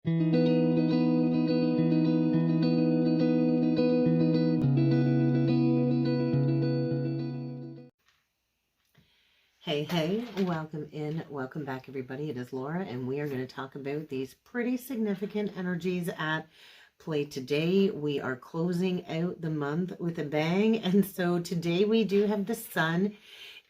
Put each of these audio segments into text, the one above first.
Hey, welcome in. Welcome back, everybody. It is Laura, and we are going to talk about these pretty significant energies at play today. We are closing out the month with a bang, and so today we do have the Sun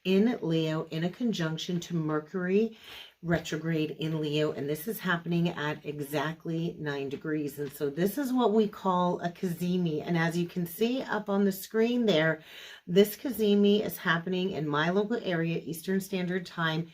in Leo in a conjunction to Mercury retrograde in Leo, and this is happening at exactly 9 degrees. And so this is what we call a Cazimi, and as you can see up on the screen there, this Cazimi is happening in my local area, Eastern Standard Time,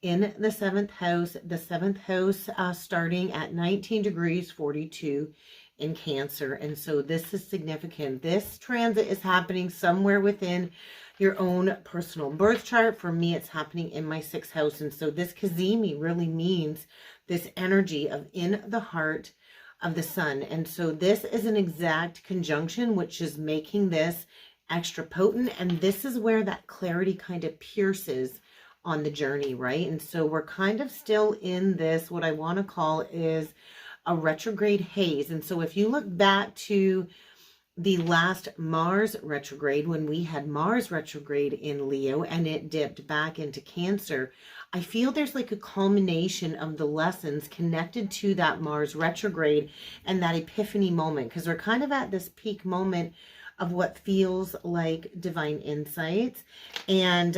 in the 7th house. The 7th house starting at 19 degrees 42 in Cancer. And so this is significant. This transit is happening somewhere within your own personal birth chart. For me, it's happening in my 6th house. And so this Cazimi really means this energy of in the heart of the Sun. And so this is an exact conjunction, which is making this extra potent. And this is where that clarity kind of pierces on the journey, right? And so we're kind of still in this, what I want to call is a retrograde haze. And so if you look back to the last Mars retrograde, when we had Mars retrograde in Leo and it dipped back into Cancer, I feel there's like a culmination of the lessons connected to that Mars retrograde and that epiphany moment, because we're kind of at this peak moment of what feels like divine insights. And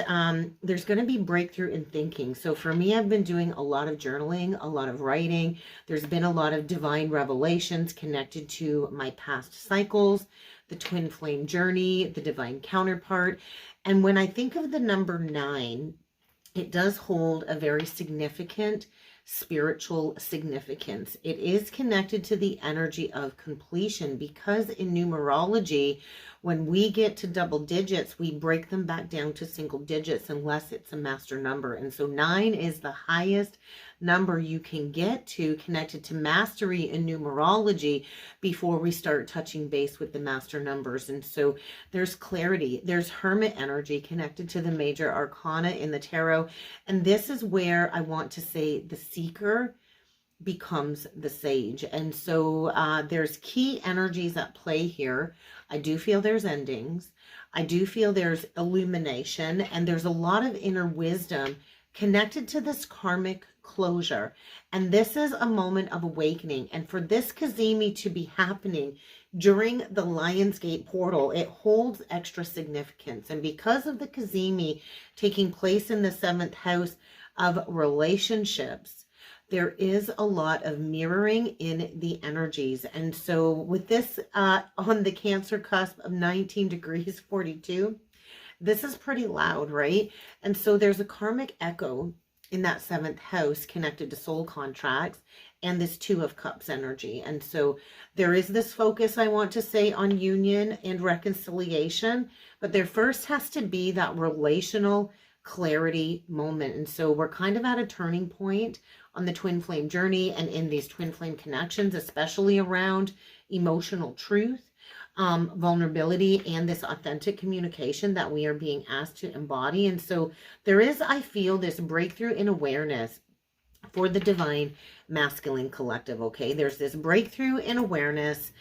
there's going to be breakthrough in thinking. So for me, I've been doing a lot of journaling, a lot of writing. There's been a lot of divine revelations connected to my past cycles, the twin flame journey, the divine counterpart. And when I think of the number 9, it does hold a very significant spiritual significance. It is connected to the energy of completion, because in numerology, when we get to double digits, we break them back down to single digits unless it's a master number. And so 9 is the highest number you can get to connected to mastery in numerology before we start touching base with the master numbers. And so there's clarity. There's hermit energy connected to the major arcana in the tarot. And this is where I want to say the seeker becomes the sage. And so there's key energies at play here. I do feel there's endings. I do feel there's illumination, and there's a lot of inner wisdom connected to this karmic closure. And this is a moment of awakening. And for this Cazimi to be happening during the Lionsgate portal, it holds extra significance. And because of the Cazimi taking place in the 7th house of relationships, there is a lot of mirroring in the energies. And so with this on the Cancer cusp of 19 degrees 42, this is pretty loud, right? And so there's a karmic echo in that 7th house connected to soul contracts and this 2 of Cups energy. And so there is this focus, I want to say, on union and reconciliation, but there first has to be that relational clarity moment. And so we're kind of at a turning point on the twin flame journey and in these twin flame connections, especially around emotional truth, vulnerability, and this authentic communication that we are being asked to embody. And so there is, I feel, this breakthrough in awareness for the divine masculine collective. Okay, there's this breakthrough in awareness,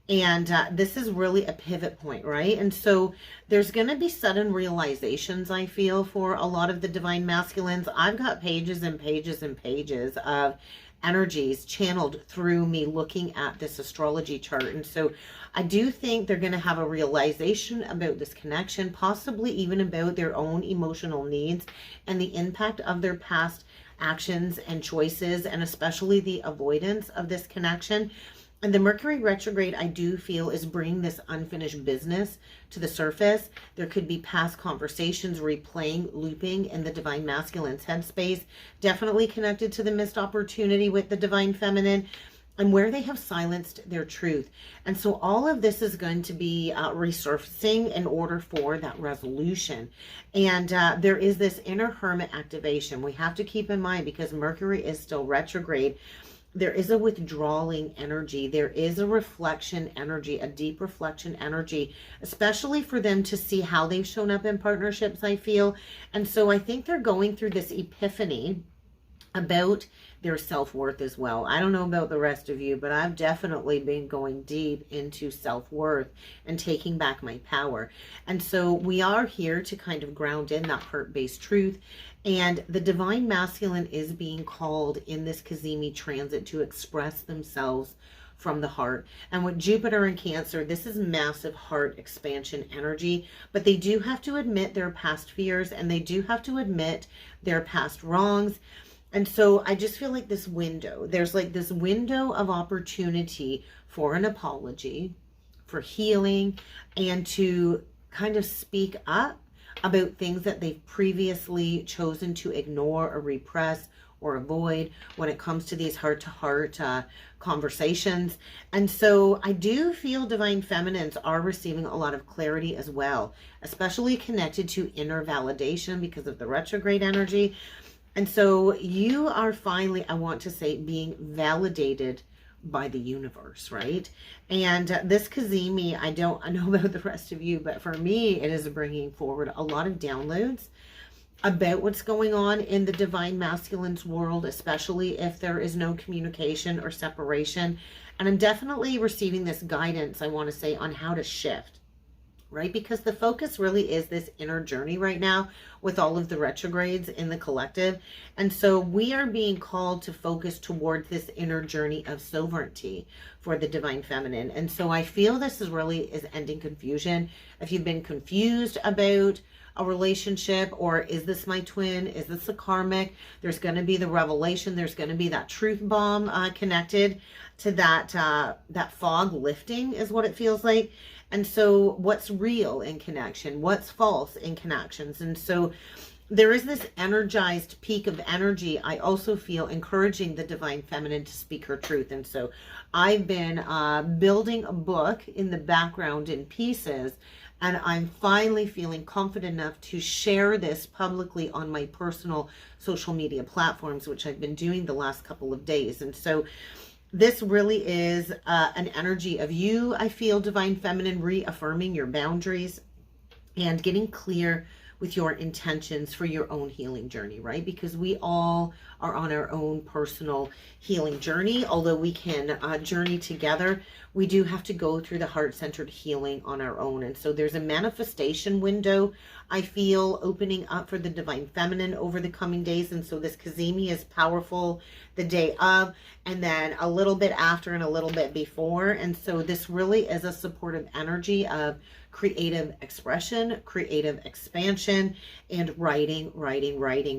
and this is really a pivot point, right? And so there's going to be sudden realizations, I feel, for a lot of the divine masculines. I've got pages and pages and pages of energies channeled through me looking at this astrology chart. And so I do think they're going to have a realization about this connection, possibly even about their own emotional needs and the impact of their past actions and choices, and especially the avoidance of this connection. And the Mercury retrograde, I do feel, is bringing this unfinished business to the surface. There could be past conversations replaying, looping in the divine masculine's headspace, definitely connected to the missed opportunity with the divine feminine, and where they have silenced their truth. And so all of this is going to be resurfacing in order for that resolution. And there is this inner hermit activation. We have to keep in mind, because Mercury is still retrograde, there is a withdrawing energy. There is a reflection energy, a deep reflection energy, especially for them to see how they've shown up in partnerships, I feel. And so I think they're going through this epiphany about their self-worth as well. I don't know about the rest of you, but I've definitely been going deep into self-worth and taking back my power. And so we are here to kind of ground in that heart-based truth. And the divine masculine is being called in this Cazimi transit to express themselves from the heart. And with Jupiter in Cancer, this is massive heart expansion energy, but they do have to admit their past fears, and they do have to admit their past wrongs. And so I just feel like this window, there's like this window of opportunity for an apology, for healing, and to kind of speak up about things that they've previously chosen to ignore or repress or avoid when it comes to these heart-to-heart conversations. And so I do feel divine feminines are receiving a lot of clarity as well, especially connected to inner validation because of the retrograde energy. And so you are finally, I want to say, being validated by the universe, right? And this Cazimi, I know about the rest of you, but for me, it is bringing forward a lot of downloads about what's going on in the divine masculine's world, especially if there is no communication or separation. And I'm definitely receiving this guidance, I want to say, on how to shift, right? Because the focus really is this inner journey right now with all of the retrogrades in the collective. And so we are being called to focus towards this inner journey of sovereignty for the divine feminine. And so I feel this is ending confusion. If you've been confused about a relationship, or is this my twin? Is this a karmic? There's going to be the revelation. There's going to be that truth bomb connected to that fog lifting is what it feels like. And so what's real in connection? What's false in connections? And so there is this energized peak of energy, I also feel, encouraging the divine feminine to speak her truth. And so I've been building a book in the background in pieces, and I'm finally feeling confident enough to share this publicly on my personal social media platforms, which I've been doing the last couple of days. And so this really is an energy of you, I feel, divine feminine, reaffirming your boundaries and getting clear with your intentions for your own healing journey, right? Because we all are on our own personal healing journey. Although we can journey together, we do have to go through the heart-centered healing on our own. And so there's a manifestation window, I feel, opening up for the divine feminine over the coming days. And so this Cazimi is powerful the day of, and then a little bit after and a little bit before. And so this really is a supportive energy of creative expression, creative expansion, and writing,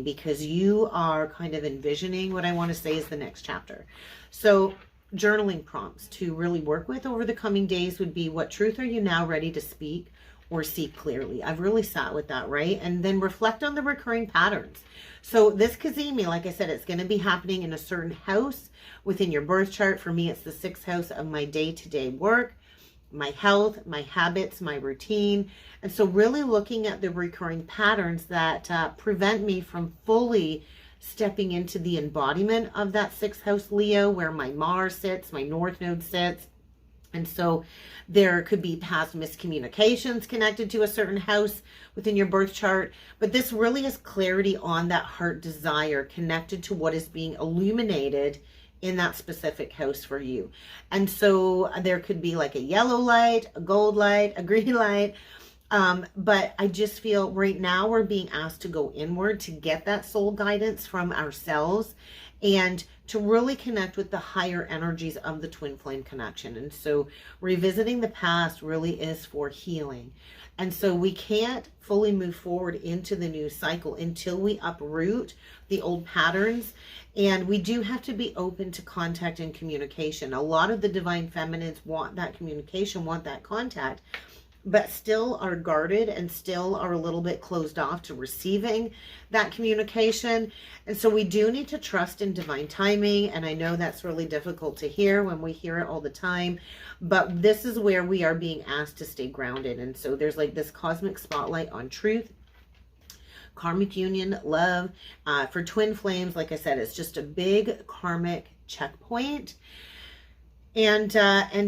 because you are kind of envisioning what I want to say is the next chapter. So journaling prompts to really work with over the coming days would be, what truth are you now ready to speak or see clearly? I've really sat with that, right? And then reflect on the recurring patterns. So this Cazimi, like I said, it's going to be happening in a certain house within your birth chart. For me, it's the 6th house of my day-to-day work, my health, my habits, my routine. And so really looking at the recurring patterns that prevent me from fully stepping into the embodiment of that 6th house Leo, where my Mars sits, my North Node sits. And so there could be past miscommunications connected to a certain house within your birth chart. But this really is clarity on that heart desire connected to what is being illuminated in that specific house for you. And so there could be like a yellow light, a gold light, a green light. But I just feel right now we're being asked to go inward to get that soul guidance from ourselves and to really connect with the higher energies of the twin flame connection. And so revisiting the past really is for healing. And so we can't fully move forward into the new cycle until we uproot the old patterns. And we do have to be open to contact and communication. A lot of the divine feminines want that communication, want that contact, but still are guarded and still are a little bit closed off to receiving that communication. And so we do need to trust in divine timing. And I know that's really difficult to hear when we hear it all the time, but this is where we are being asked to stay grounded. And so there's like this cosmic spotlight on truth, karmic union, love. For twin flames, like I said, it's just a big karmic checkpoint. And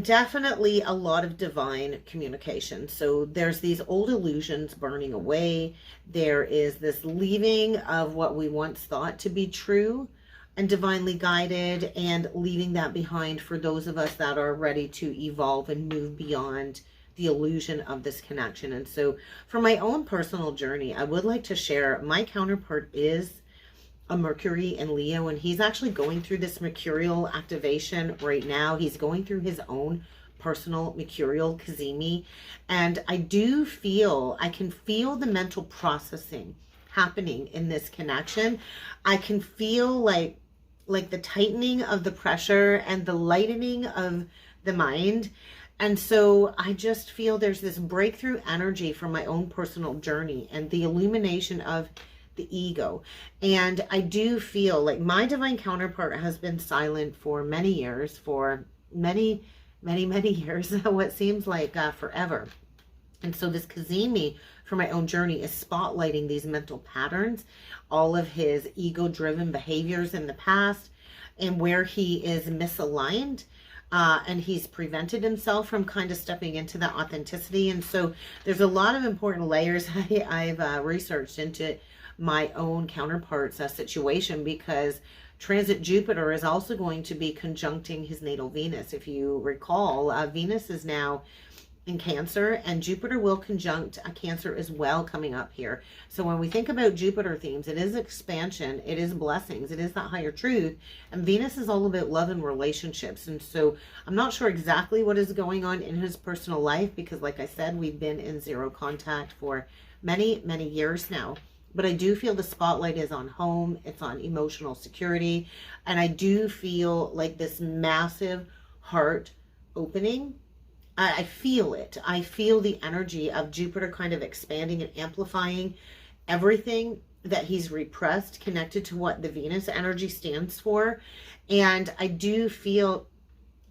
definitely a lot of divine communication. So there's these old illusions burning away. There is this leaving of what we once thought to be true. and divinely guided, and leaving that behind for those of us that are ready to evolve and move beyond the illusion of this connection. And so for my own personal journey, I would like to share my counterpart is a Mercury in Leo, and he's actually going through this mercurial activation right now. He's going through his own personal mercurial Cazimi, and I can feel the mental processing happening in this connection. I can feel like the tightening of the pressure and the lightening of the mind. And so I just feel there's this breakthrough energy from my own personal journey and the illumination of the ego. And I do feel like my divine counterpart has been silent for many years, for many years, what seems like forever. And so this Cazimi for my own journey is spotlighting these mental patterns, all of his ego-driven behaviors in the past, and where he is misaligned. And he's prevented himself from kind of stepping into that authenticity. And so there's a lot of important layers I've researched into my own counterpart's situation, because transit Jupiter is also going to be conjuncting his natal Venus. If you recall, Venus is now in Cancer, and Jupiter will conjunct a Cancer as well coming up here. So when we think about Jupiter themes, it is expansion, it is blessings, it is that higher truth, and Venus is all about love and relationships. And so I'm not sure exactly what is going on in his personal life, because like I said, we've been in zero contact for many years now. But I do feel the spotlight is on home, it's on emotional security, and I do feel like this massive heart opening. I feel it. I feel the energy of Jupiter kind of expanding and amplifying everything that he's repressed, connected to what the Venus energy stands for. And I do feel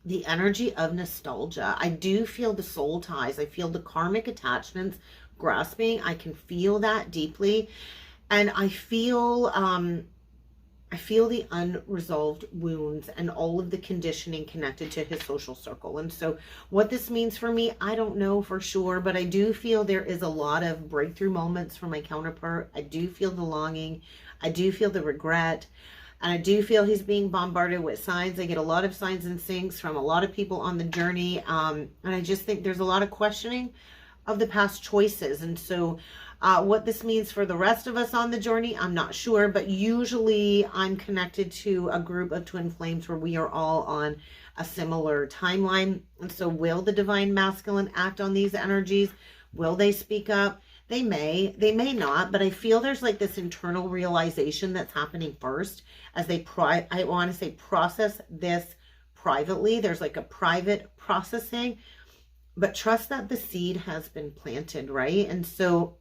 the energy of nostalgia. I do feel the soul ties. I feel the karmic attachments grasping. I can feel that deeply. And I feel the unresolved wounds and all of the conditioning connected to his social circle. And so what this means for me, I don't know for sure, but I do feel there is a lot of breakthrough moments for my counterpart. I do feel the longing. I do feel the regret. And I do feel he's being bombarded with signs. I get a lot of signs and syncs from a lot of people on the journey. And I just think there's a lot of questioning of the past choices. And so what this means for the rest of us on the journey, I'm not sure, but usually I'm connected to a group of twin flames where we are all on a similar timeline. And so will the divine masculine act on these energies? Will they speak up? They may not, but I feel there's like this internal realization that's happening first as they I want to say process this privately. There's like a private processing, but trust that the seed has been planted, right? And so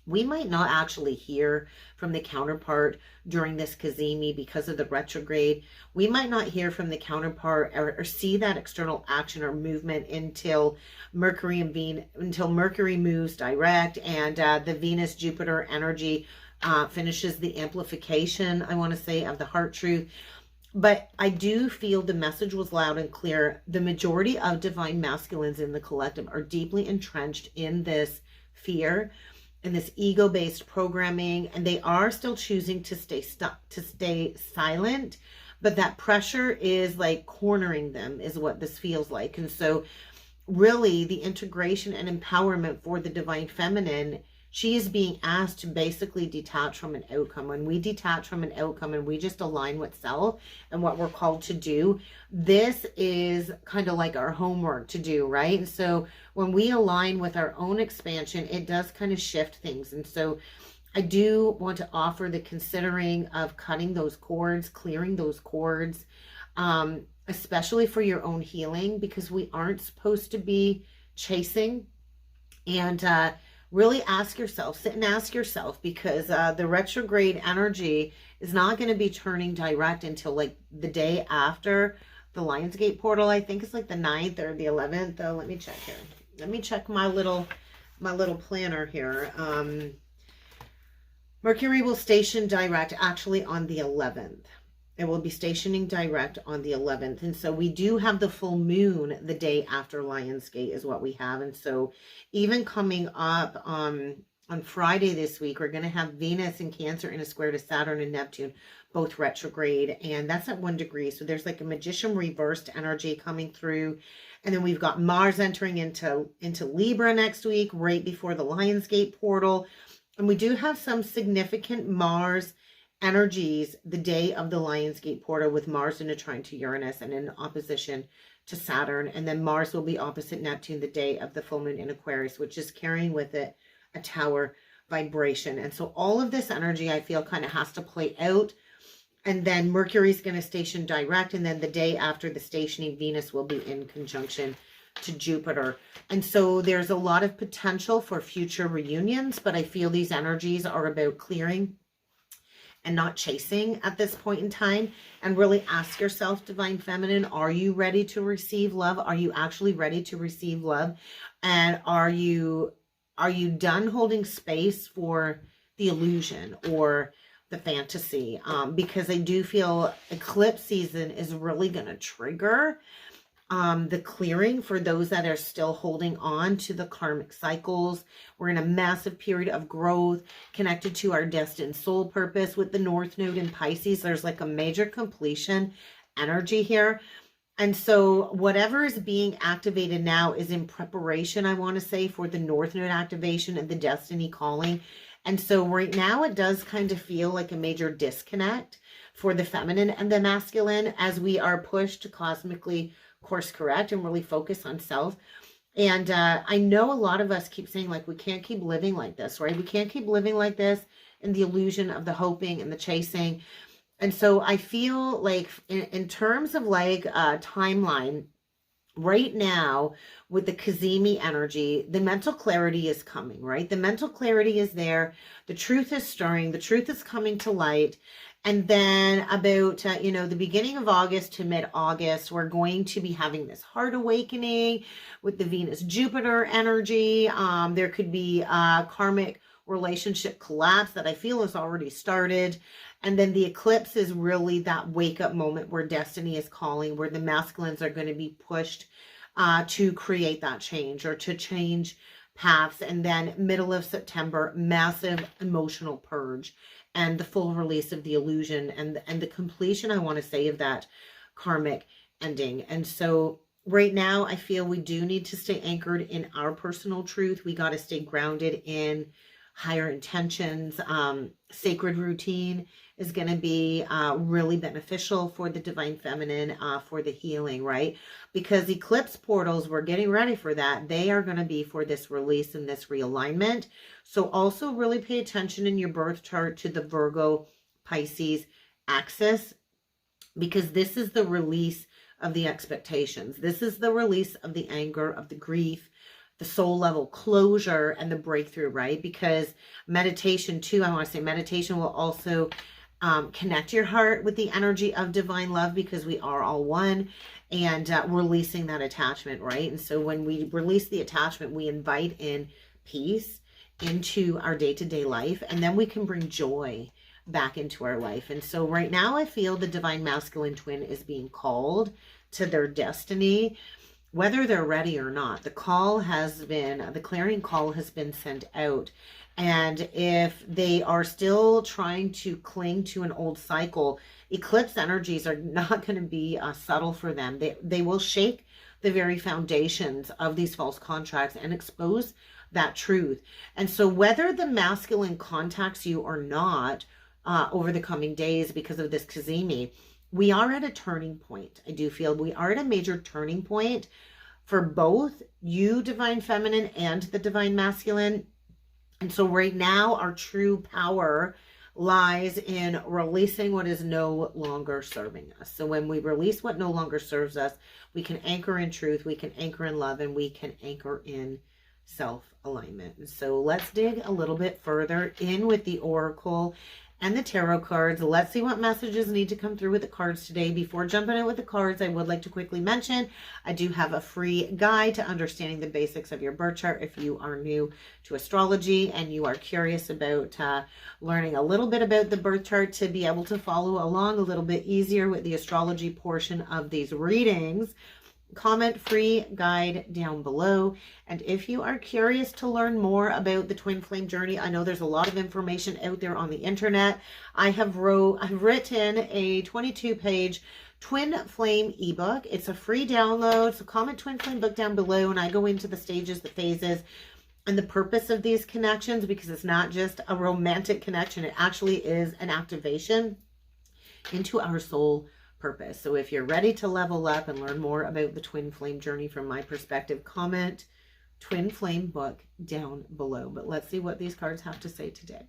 we might not actually hear from the counterpart during this Cazimi because of the retrograde. We might not hear from the counterpart or see that external action or movement until Mercury moves direct and the Venus-Jupiter energy finishes the amplification, I want to say, of the heart truth. But I do feel the message was loud and clear. The majority of divine masculines in the collective are deeply entrenched in this fear and this ego-based programming, and they are still choosing to stay silent, but that pressure is like cornering them, is what this feels like. And so really the integration and empowerment for the divine feminine, she is being asked to basically detach from an outcome. When we detach from an outcome and we just align with self and what we're called to do, this is kind of like our homework to do, right? And so when we align with our own expansion, it does kind of shift things. And so I do want to offer the considering of cutting those cords, clearing those cords, especially for your own healing, because we aren't supposed to be chasing. And really ask yourself, sit and ask yourself, because the retrograde energy is not going to be turning direct until like the day after the Lionsgate portal. I think it's like the 9th or the 11th. Let me check here. Let me check my little planner here. Mercury will station direct actually on the 11th. It will be stationing direct on the 11th. And so we do have the full moon the day after Lionsgate is what we have. And so even coming up On Friday this week, we're going to have Venus in Cancer in a square to Saturn and Neptune, both retrograde, and that's at 1 degree. So there's like a magician reversed energy coming through. And then we've got Mars entering into Libra next week, right before the Lionsgate portal. And we do have some significant Mars energies the day of the Lionsgate portal, with Mars in a trine to Uranus and in opposition to Saturn. And then Mars will be opposite Neptune the day of the full moon in Aquarius, which is carrying with it a tower vibration. And so all of this energy, I feel, kind of has to play out. And then Mercury's going to station direct. And then the day after the stationing, Venus will be in conjunction to Jupiter. And so there's a lot of potential for future reunions, but I feel these energies are about clearing and not chasing at this point in time. And really ask yourself, Divine Feminine, are you ready to receive love? Are you actually ready to receive love? And are you done holding space for the illusion or the fantasy? Because I do feel eclipse season is really going to trigger the clearing for those that are still holding on to the karmic cycles. We're in a massive period of growth connected to our destined soul purpose with the North Node in Pisces. There's like a major completion energy here. And so whatever is being activated now is in preparation, I want to say, for the North Node activation and the destiny calling. And so right now it does kind of feel like a major disconnect for the feminine and the masculine as we are pushed to cosmically course correct and really focus on self. And I know a lot of us keep saying, like, we can't keep living like this, right? We can't keep living like this in the illusion of the hoping and the chasing. And so I feel like in terms of like a timeline, right now with the Cazimi energy, the mental clarity is coming, right? The mental clarity is there. The truth is stirring. The truth is coming to light. And then about, the beginning of August to mid-August, we're going to be having this heart awakening with the Venus-Jupiter energy. There could be a karmic relationship collapse that I feel has already started. And then the eclipse is really that wake-up moment where destiny is calling, where the masculines are going to be pushed to create that change or to change paths. And then middle of September, massive emotional purge and the full release of the illusion and the completion, I want to say, of that karmic ending. And so right now, I feel we do need to stay anchored in our personal truth. We got to stay grounded in higher intentions. Sacred routine is going to be really beneficial for the Divine Feminine, for the healing, right? Because eclipse portals, we're getting ready for that. They are going to be for this release and this realignment. So also really pay attention in your birth chart to the Virgo Pisces axis, because this is the release of the expectations. This is the release of the anger, of the grief, the soul level closure and the breakthrough, right? Because meditation too, I want to say meditation will also connect your heart with the energy of divine love, because we are all one, and releasing that attachment, right? And so when we release the attachment, we invite in peace into our day-to-day life, and then we can bring joy back into our life. And so right now I feel the divine masculine twin is being called to their destiny, whether they're ready or not. The clarion call has been sent out. And if they are still trying to cling to an old cycle, eclipse energies are not going to be subtle for them. They will shake the very foundations of these false contracts and expose that truth. And so whether the masculine contacts you or not over the coming days because of this Cazimi, we are at a turning point. I do feel we are at a major turning point for both you, Divine Feminine, and the Divine Masculine. And so right now, our true power lies in releasing what is no longer serving us. So when we release what no longer serves us, we can anchor in truth, we can anchor in love, and we can anchor in self-alignment. And so let's dig a little bit further in with the Oracle and the tarot cards. Let's see what messages need to come through with the cards today. Before jumping in with the cards, I would like to quickly mention I do have a free guide to understanding the basics of your birth chart if you are new to astrology and you are curious about learning a little bit about the birth chart to be able to follow along a little bit easier with the astrology portion of these readings. comment free guide down below. And if you are curious to learn more about the twin flame journey, I know there's a lot of information out there on the internet. I've written a 22-page twin flame ebook. It's a free download. So comment twin flame book down below, and I go into the stages, the phases, and the purpose of these connections, because it's not just a romantic connection. It actually is an activation into our soul purpose. So if you're ready to level up and learn more about the twin flame journey from my perspective, comment twin flame book down below. But let's see what these cards have to say today.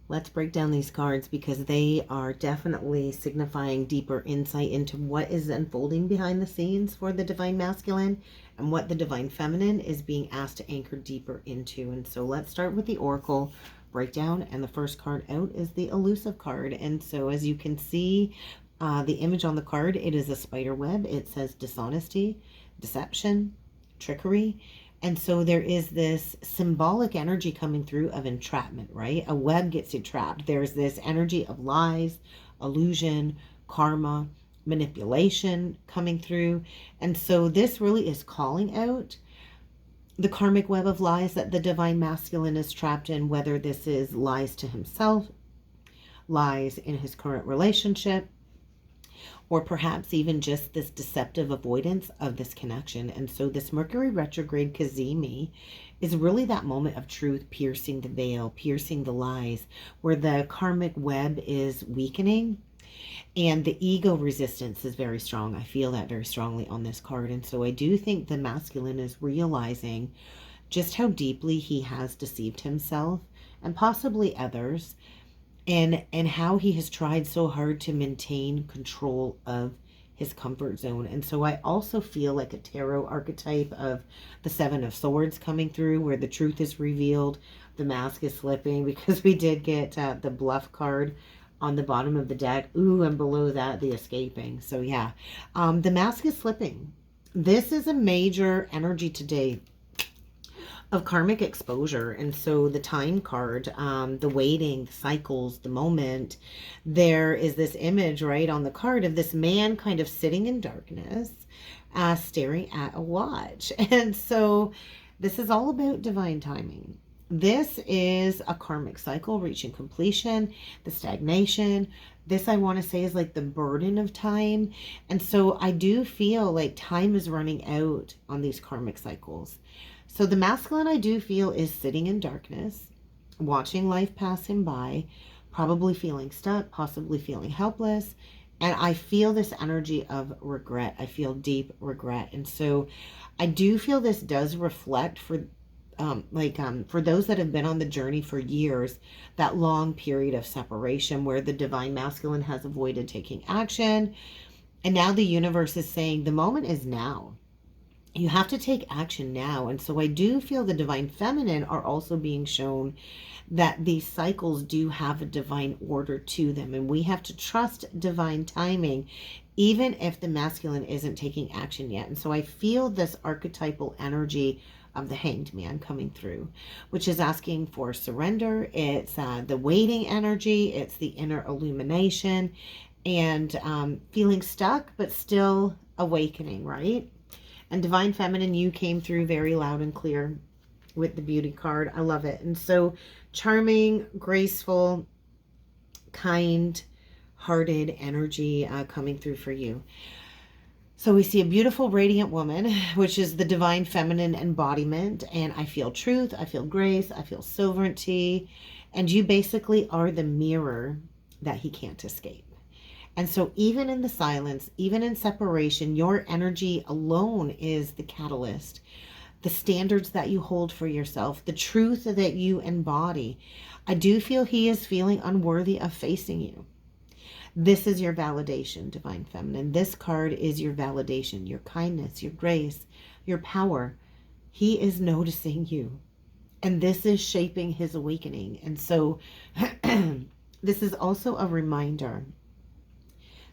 Let's break down these cards, because they are definitely signifying deeper insight into what is unfolding behind the scenes for the divine masculine and what the divine feminine is being asked to anchor deeper into. And so let's start with the oracle breakdown. And the first card out is the elusive card. And so as you can see, the image on the card, it is a spider web. It says dishonesty, deception, trickery. And so there is this symbolic energy coming through of entrapment, right? A web gets you trapped. There's this energy of lies, illusion, karma, manipulation coming through. And so this really is calling out the karmic web of lies that the divine masculine is trapped in, whether this is lies to himself, lies in his current relationship, or perhaps even just this deceptive avoidance of this connection. And so this Mercury Retrograde Cazimi is really that moment of truth piercing the veil, piercing the lies, where the karmic web is weakening and the ego resistance is very strong. I feel that very strongly on this card. And so I do think the masculine is realizing just how deeply he has deceived himself and possibly others, and how he has tried so hard to maintain control of his comfort zone. And so I also feel like a tarot archetype of the Seven of Swords coming through, where the truth is revealed, the mask is slipping, because we did get the bluff card on the bottom of the deck. Ooh, and below that, the escaping. So yeah, the mask is slipping. This is a major energy today of karmic exposure. And so the time card, the waiting, the cycles, the moment, there is this image right on the card of this man kind of sitting in darkness, staring at a watch. And so this is all about divine timing. This is a karmic cycle reaching completion, the stagnation. This, I want to say, is like the burden of time. And so I do feel like time is running out on these karmic cycles. So the masculine, I do feel, is sitting in darkness, watching life pass him by, probably feeling stuck, possibly feeling helpless. And I feel this energy of regret. I feel deep regret. And so I do feel this does reflect for those that have been on the journey for years, that long period of separation where the divine masculine has avoided taking action. And now the universe is saying the moment is now. you have to take action now. And so I do feel the divine feminine are also being shown that these cycles do have a divine order to them. And we have to trust divine timing, even if the masculine isn't taking action yet. And so I feel this archetypal energy of the Hanged Man coming through, which is asking for surrender. It's the waiting energy. It's the inner illumination and feeling stuck, but still awakening, right? And divine feminine, you came through very loud and clear with the beauty card. I love it. And so charming, graceful, kind-hearted energy coming through for you. So we see a beautiful, radiant woman, which is the divine feminine embodiment. And I feel truth, I feel grace, I feel sovereignty. And you basically are the mirror that he can't escape. And so even in the silence, even in separation, your energy alone is the catalyst. The standards that you hold for yourself, the truth that you embody. I do feel he is feeling unworthy of facing you. This is your validation, divine feminine. This card is your validation, your kindness, your grace, your power. He is noticing you. And this is shaping his awakening. And so this is also a reminder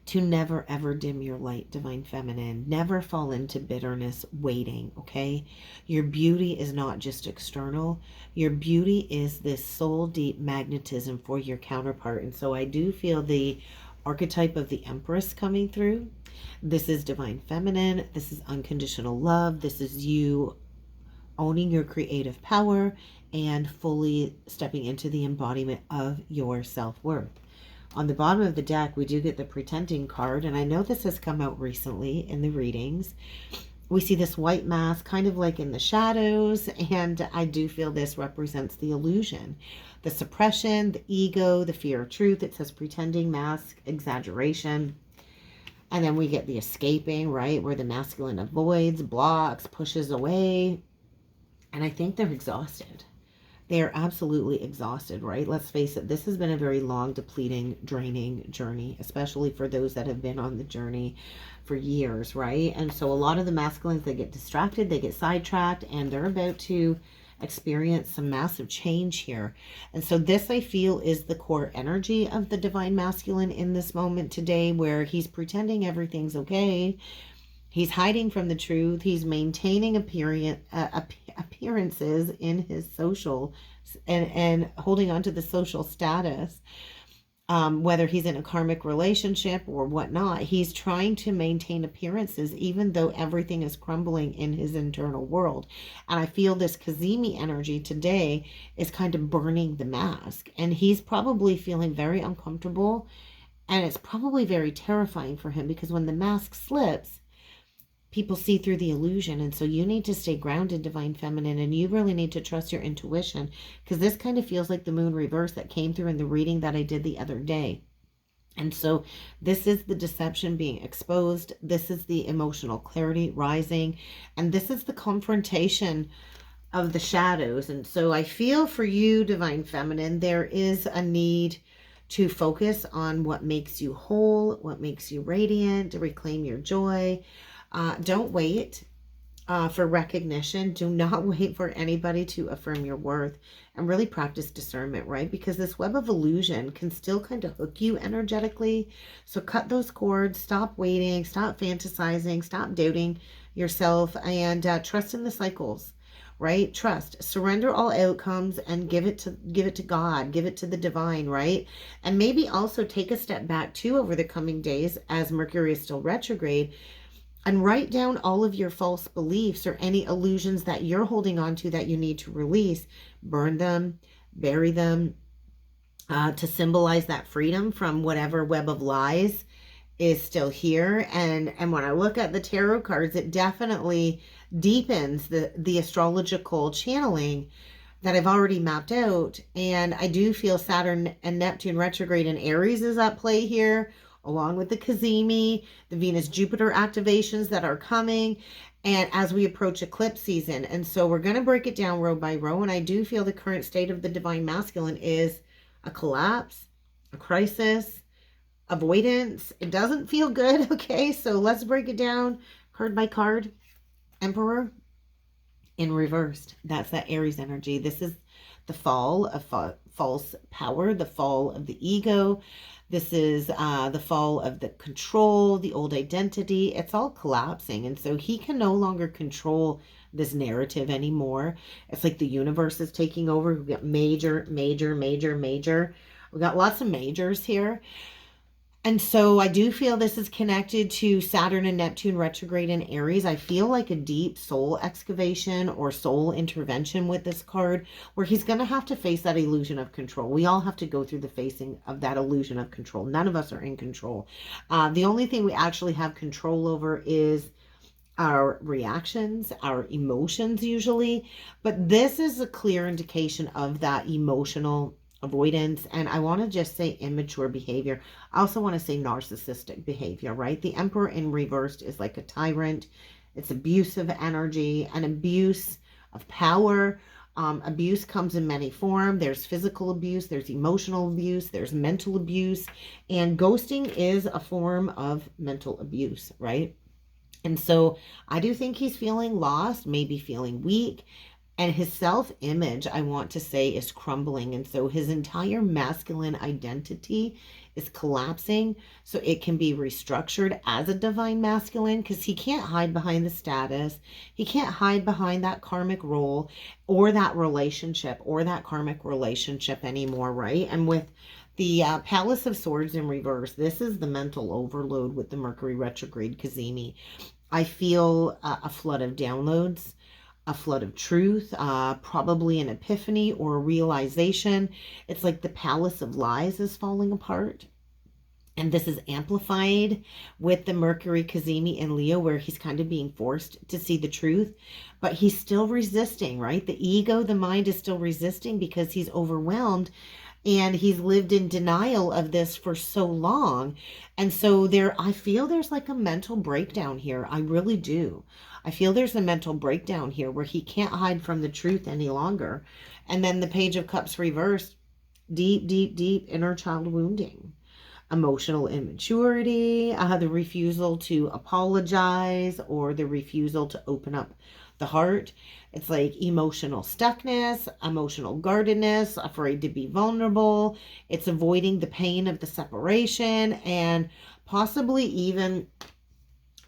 to never ever dim your light, divine feminine. Never fall into bitterness waiting, okay? Your beauty is not just external. Your beauty is this soul deep magnetism for your counterpart. And so I do feel the archetype of the Empress coming through. This is divine feminine. This is unconditional love. This is you owning your creative power and fully stepping into the embodiment of your self-worth. On the bottom of the deck, we do get the pretending card, and I know this has come out recently in the readings. We see this white mask kind of like in the shadows, and I do feel this represents the illusion, the suppression, the ego, the fear of truth. It says pretending, mask, exaggeration. And then we get the escaping, right, where the masculine avoids, blocks, pushes away. And I think they're exhausted. They are absolutely exhausted, right? Let's face it, this has been a very long, depleting, draining journey, especially for those that have been on the journey for years, right? And so a lot of the masculines, they get distracted, they get sidetracked, and they're about to experience some massive change here. And so this, I feel, is the core energy of the divine masculine in this moment today, where he's pretending everything's okay. He's hiding from the truth. He's maintaining appearances in his social and holding on to the social status, whether he's in a karmic relationship or whatnot. He's trying to maintain appearances even though everything is crumbling in his internal world. And I feel this Cazimi energy today is kind of burning the mask. And he's probably feeling very uncomfortable. And it's probably very terrifying for him, because when the mask slips, people see through the illusion. And so you need to stay grounded, divine feminine, and you really need to trust your intuition, because this kind of feels like the moon reverse that came through in the reading that I did the other day. And so this is the deception being exposed. This is the emotional clarity rising. And this is the confrontation of the shadows. And so I feel for you, divine feminine, there is a need to focus on what makes you whole, what makes you radiant, to reclaim your joy. Don't wait for recognition. Do not wait for anybody to affirm your worth, and really practice discernment, right? Because this web of illusion can still kind of hook you energetically. So cut those cords, stop waiting, stop fantasizing, stop doubting yourself, and trust in the cycles, right? Trust, surrender all outcomes, and give it to God, give it to the divine, right? And maybe also take a step back too over the coming days as Mercury is still retrograde, and write down all of your false beliefs or any illusions that you're holding on to that you need to release. Burn them, bury them, to symbolize that freedom from whatever web of lies is still here. And when I look at the tarot cards, it definitely deepens the astrological channeling that I've already mapped out. And I do feel Saturn and Neptune retrograde in Aries is at play here, along with the Cazimi, the Venus-Jupiter activations that are coming, and as we approach eclipse season. And so we're going to break it down row by row, and I do feel the current state of the divine masculine is a collapse, a crisis, avoidance. It doesn't feel good, okay? So let's break it down card by card. Emperor in reversed. That's that Aries energy. This is the fall of false power, the fall of the ego. This is the fall of the control, the old identity. It's all collapsing. And so he can no longer control this narrative anymore. It's like the universe is taking over. We've got major, major, major, major. We've got lots of majors here. And so I do feel this is connected to Saturn and Neptune retrograde in Aries. I feel like a deep soul excavation or soul intervention with this card, where he's going to have to face that illusion of control. We all have to go through the facing of that illusion of control. None of us are in control. The only thing we actually have control over is our reactions, our emotions usually. But this is a clear indication of that emotional avoidance, and I want to just say immature behavior. I also want to say narcissistic behavior, right? The Emperor in reversed is like a tyrant. It's abusive energy, an abuse of power. Abuse comes in many forms. There's physical abuse, there's emotional abuse, there's mental abuse, and ghosting is a form of mental abuse, right? And so I do think he's feeling lost, maybe feeling weak. And his self-image, I want to say, is crumbling. And so his entire masculine identity is collapsing. So it can be restructured as a divine masculine, because he can't hide behind the status. He can't hide behind that karmic role or that relationship or that karmic relationship anymore, right? And with the Palace of Swords in reverse, this is the mental overload with the Mercury retrograde Cazimi. I feel a flood of downloads, a flood of truth, probably an epiphany or a realization. It's like the palace of lies is falling apart. And this is amplified with the Mercury Cazimi in Leo, where he's kind of being forced to see the truth, but he's still resisting, right? The ego, the mind is still resisting because he's overwhelmed. And he's lived in denial of this for so long. And so I feel there's like a mental breakdown here. I really do. I feel there's a mental breakdown here where he can't hide from the truth any longer. And then the Page of Cups reversed, deep, deep, deep inner child wounding, emotional immaturity, the refusal to apologize or the refusal to open up the heart. It's like emotional stuckness, emotional guardedness, afraid to be vulnerable. It's avoiding the pain of the separation and possibly even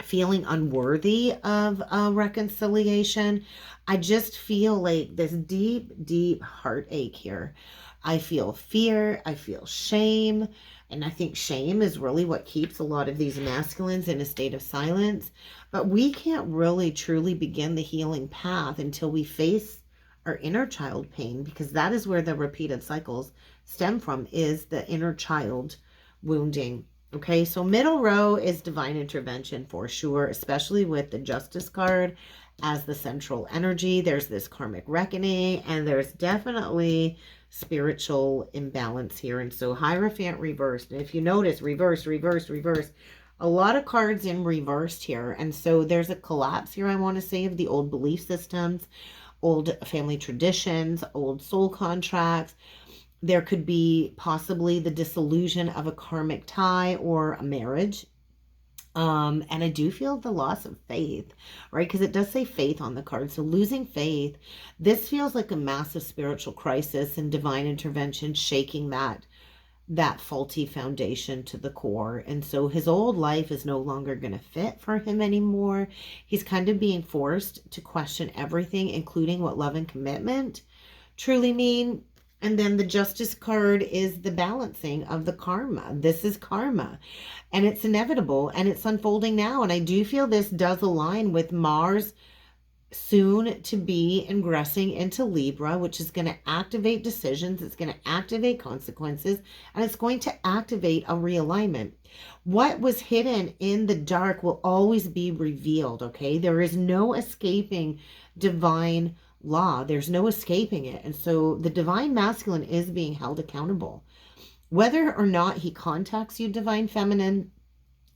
feeling unworthy of reconciliation. I just feel like this deep, deep heartache here. I feel fear. I feel shame. And I think shame is really what keeps a lot of these masculines in a state of silence. But we can't really truly begin the healing path until we face our inner child pain, because that is where the repeated cycles stem from, is the inner child wounding. Okay, so middle row is divine intervention for sure, especially with the Justice card as the central energy. There's this karmic reckoning, and there's definitely spiritual imbalance here. And so Hierophant reversed. And if you notice, reverse, reverse, reverse, a lot of cards in reversed here. And so there's a collapse here, I want to say, of the old belief systems, old family traditions, old soul contracts. There could be possibly the dissolution of a karmic tie or a marriage. And I do feel the loss of faith, right? Because it does say faith on the card. So losing faith, this feels like a massive spiritual crisis and divine intervention shaking that faulty foundation to the core. And so his old life is no longer going to fit for him anymore. He's kind of being forced to question everything, including what love and commitment truly mean. And then the Justice card is the balancing of the karma. This is karma, and it's inevitable, and it's unfolding now. And I do feel this does align with Mars soon to be ingressing into Libra, which is going to activate decisions. It's going to activate consequences, and it's going to activate a realignment. What was hidden in the dark will always be revealed, okay? There is no escaping divine law. There's no escaping it. And so the divine masculine is being held accountable. Whether or not he contacts you, divine feminine,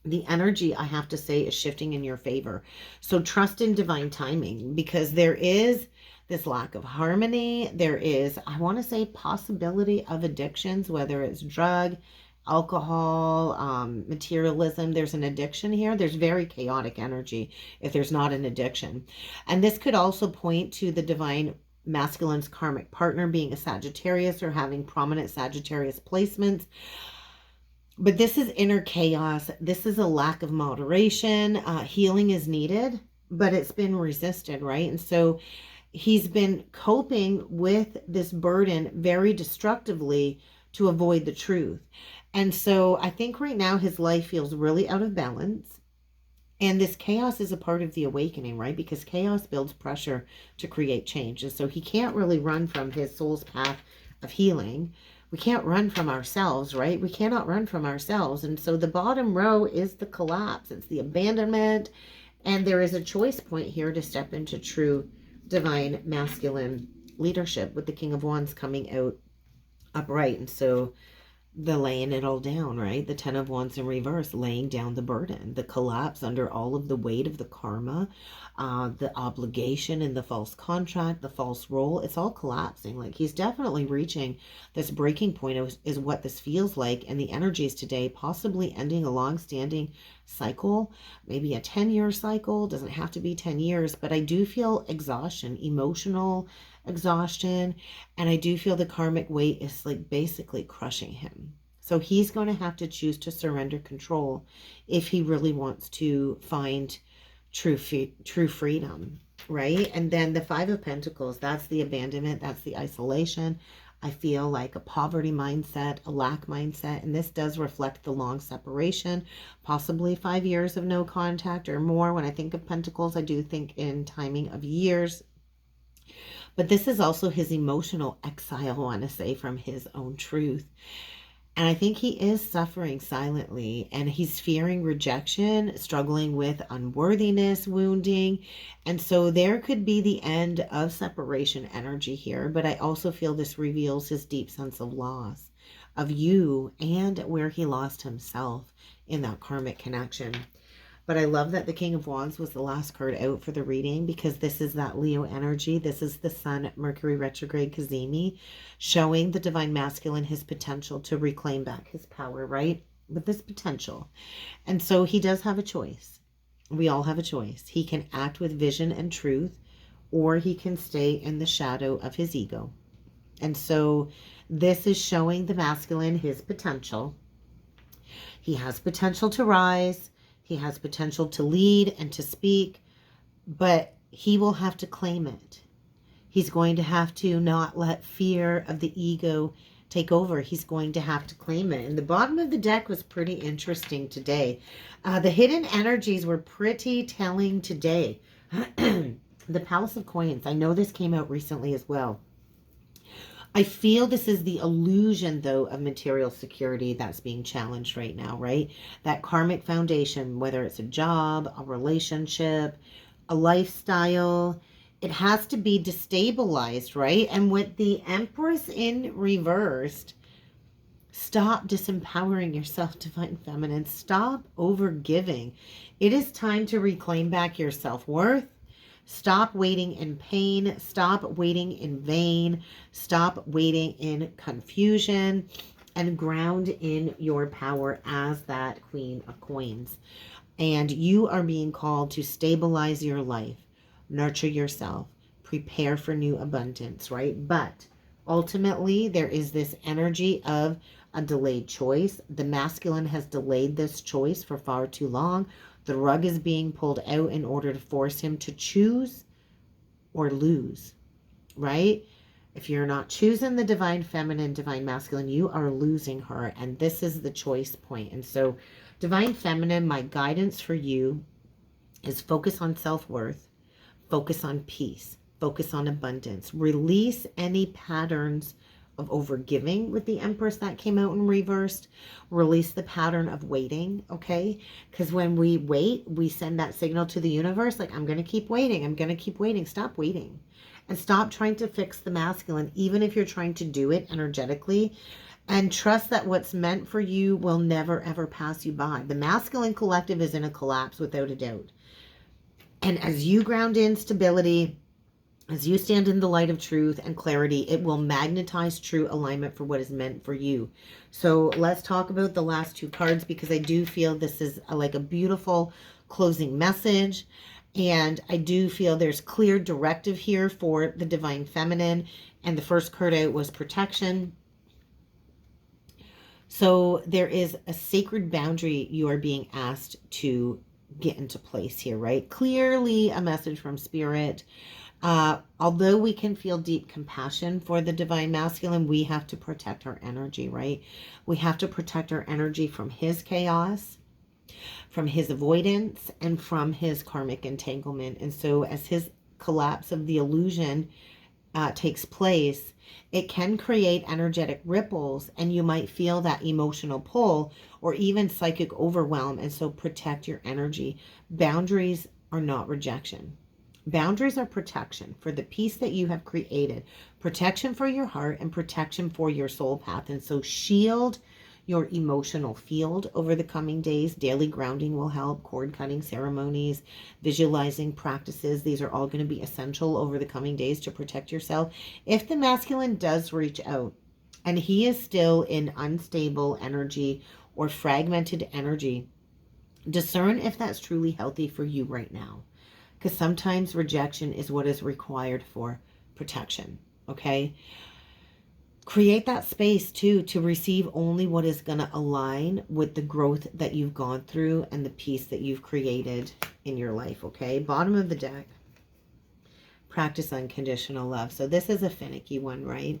the energy, I have to say, is shifting in your favor. So trust in divine timing, because there is this lack of harmony. There is, I want to say, possibility of addictions, whether it's drug, alcohol, materialism. There's an addiction here. There's very chaotic energy if there's not an addiction. And this could also point to the divine masculine's karmic partner being a Sagittarius or having prominent Sagittarius placements. But this is inner chaos. This is a lack of moderation. Healing is needed, but it's been resisted, right? And so he's been coping with this burden very destructively to avoid the truth. And so I think right now his life feels really out of balance. And this chaos is a part of the awakening, right? Because chaos builds pressure to create change. And so he can't really run from his soul's path of healing. We can't run from ourselves, right? We cannot run from ourselves. And so the bottom row is the collapse. It's the abandonment. And there is a choice point here to step into true divine masculine leadership with the King of Wands coming out upright. And so the laying it all down, right? The Ten of Wands in reverse, laying down the burden, the collapse under all of the weight of the karma, the obligation and the false contract, the false role. It's all collapsing. Like he's definitely reaching this breaking point is what this feels like. And the energies today, possibly ending a long-standing cycle, maybe a 10-year cycle. Doesn't have to be 10 years, but I do feel exhaustion, emotional exhaustion, and I do feel the karmic weight is like basically crushing him. So he's going to have to choose to surrender control if he really wants to find true freedom, right? And then the Five of Pentacles, that's the abandonment, that's the isolation. I feel like a poverty mindset, a lack mindset, and this does reflect the long separation, possibly 5 years of no contact or more. When I think of Pentacles, I do think in timing of years. But this is also his emotional exile, I want to say, from his own truth. And I think he is suffering silently, and he's fearing rejection, struggling with unworthiness, wounding. And so there could be the end of separation energy here. But I also feel this reveals his deep sense of loss of you and where he lost himself in that karmic connection. But I love that the King of Wands was the last card out for the reading, because this is that Leo energy. This is the Sun, Mercury Retrograde, Cazimi, showing the divine masculine his potential to reclaim back his power, right? With this potential. And so he does have a choice. We all have a choice. He can act with vision and truth, or he can stay in the shadow of his ego. And so this is showing the masculine his potential. He has potential to rise. He has potential to lead and to speak, but he will have to claim it. He's going to have to not let fear of the ego take over. He's going to have to claim it. And the bottom of the deck was pretty interesting today. The hidden energies were pretty telling today. The Palace of Coins. I know this came out recently as well. I feel this is the illusion, though, of material security that's being challenged right now, right? That karmic foundation, whether it's a job, a relationship, a lifestyle, it has to be destabilized, right? And with the Empress in reversed, stop disempowering yourself, divine feminine. Stop overgiving. It is time to reclaim back your self-worth. Stop waiting in pain. Stop waiting in vain. Stop waiting in confusion, and ground in your power as that Queen of Coins. And you are being called to stabilize your life, nurture yourself, prepare for new abundance, right? But ultimately, there is this energy of a delayed choice. The masculine has delayed this choice for far too long. The rug is being pulled out in order to force him to choose or lose, right? If you're not choosing the divine feminine, divine masculine, you are losing her. And this is the choice point. And so divine feminine, my guidance for you is focus on self-worth, focus on peace, focus on abundance, release any patterns of overgiving with the Empress that came out in reversed. Release the pattern of waiting, okay? Because when we wait, we send that signal to the universe, like, I'm going to keep waiting. I'm going to keep waiting. Stop waiting. And stop trying to fix the masculine, even if you're trying to do it energetically. And trust that what's meant for you will never, ever pass you by. The masculine collective is in a collapse without a doubt. And as you ground in stability, As you stand in the light of truth and clarity, it will magnetize true alignment for what is meant for you. So let's talk about the last two cards, because I do feel this is like a beautiful closing message. And I do feel there's clear directive here for the Divine Feminine. And the first card out was protection. So there is a sacred boundary you are being asked to get into place here, right? Clearly a message from Spirit. Although we can feel deep compassion for the Divine Masculine, we have to protect our energy, right? We have to protect our energy from his chaos, from his avoidance, and from his karmic entanglement. And so as his collapse of the illusion takes place, it can create energetic ripples, and you might feel that emotional pull or even psychic overwhelm. And so protect your energy. Boundaries are not rejection. Boundaries are protection for the peace that you have created, protection for your heart, and protection for your soul path. And so shield your emotional field over the coming days. Daily grounding will help, cord cutting ceremonies, visualizing practices. These are all going to be essential over the coming days to protect yourself. If the masculine does reach out and he is still in unstable energy or fragmented energy, discern if that's truly healthy for you right now. Because sometimes rejection is what is required for protection, okay? Create that space, too, to receive only what is going to align with the growth that you've gone through and the peace that you've created in your life, okay? Bottom of the deck, practice unconditional love. So this is a finicky one, right?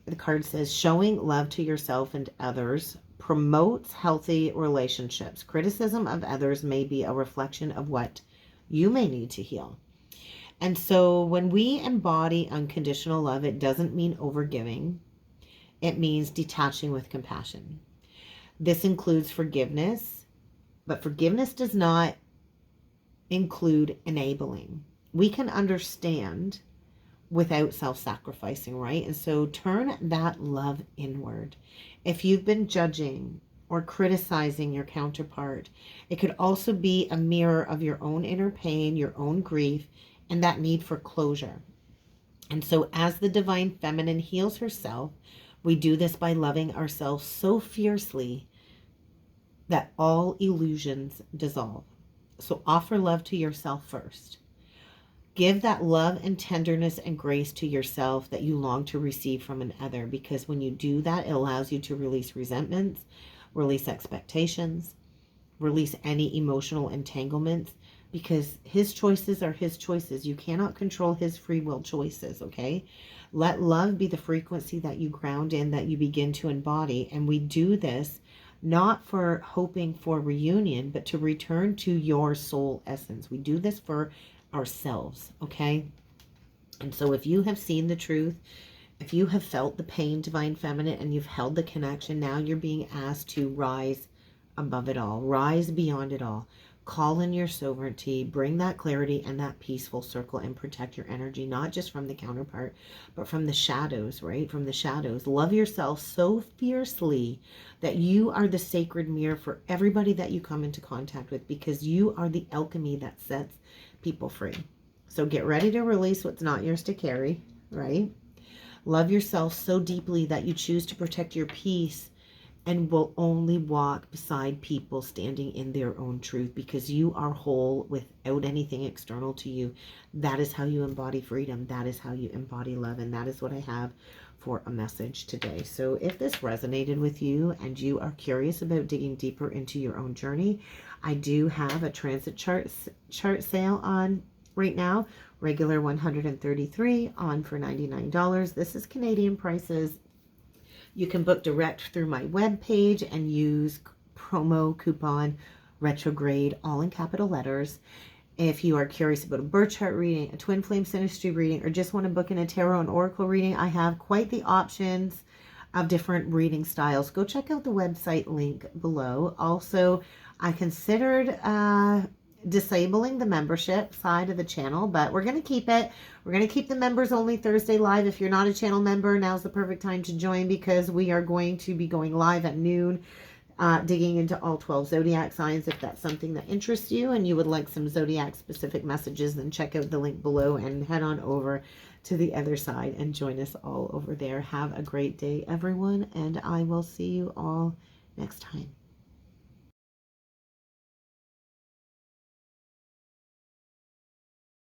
The card says, showing love to yourself and others promotes healthy relationships. Criticism of others may be a reflection of what you may need to heal. And so when we embody unconditional love, it doesn't mean overgiving. It means detaching with compassion. This includes forgiveness, but forgiveness does not include enabling. We can understand without self-sacrificing, right? And so turn that love inward. If you've been judging or criticizing your counterpart, it could also be a mirror of your own inner pain, your own grief, and that need for closure. And so as the Divine Feminine heals herself, we do this by loving ourselves so fiercely that all illusions dissolve. So offer love to yourself first. Give that love and tenderness and grace to yourself that you long to receive from another, because when you do that, it allows you to release resentments, release expectations, release any emotional entanglements, because his choices are his choices. You cannot control his free will choices, okay? Let love be the frequency that you ground in, that you begin to embody. And we do this not for hoping for reunion, but to return to your soul essence. We do this for ourselves, okay? And so if you have seen the truth, if you have felt the pain, Divine Feminine, and you've held the connection, now you're being asked to rise above it all, rise beyond it all. Call in your sovereignty, bring that clarity and that peaceful circle, and protect your energy, not just from the counterpart, but from the shadows, right? From the shadows. Love yourself so fiercely that you are the sacred mirror for everybody that you come into contact with, because you are the alchemy that sets people free. So get ready to release what's not yours to carry, right? Love yourself so deeply that you choose to protect your peace and will only walk beside people standing in their own truth, because you are whole without anything external to you. That is how you embody freedom. That is how you embody love. And that is what I have for a message today. So if this resonated with you and you are curious about digging deeper into your own journey, I do have a transit chart sale on right now. Regular $133, on for $99. This is Canadian prices. You can book direct through my webpage and use promo coupon retrograde, all in capital letters. If you are curious about a birth chart reading, a twin flame synastry reading, or just want to book in a tarot and oracle reading, I have quite the options of different reading styles. Go check out the website link below. Also, I considered disabling the membership side of the channel, but we're going to keep it. We're going to keep the members only Thursday live. If you're not a channel member, now's the perfect time to join, because we are going to be going live at noon digging into all 12 zodiac signs. If that's something that interests you and you would like some zodiac specific messages, then check out the link below and head on over to the other side and join us all over there. Have a great day, everyone, and I will see you all next time.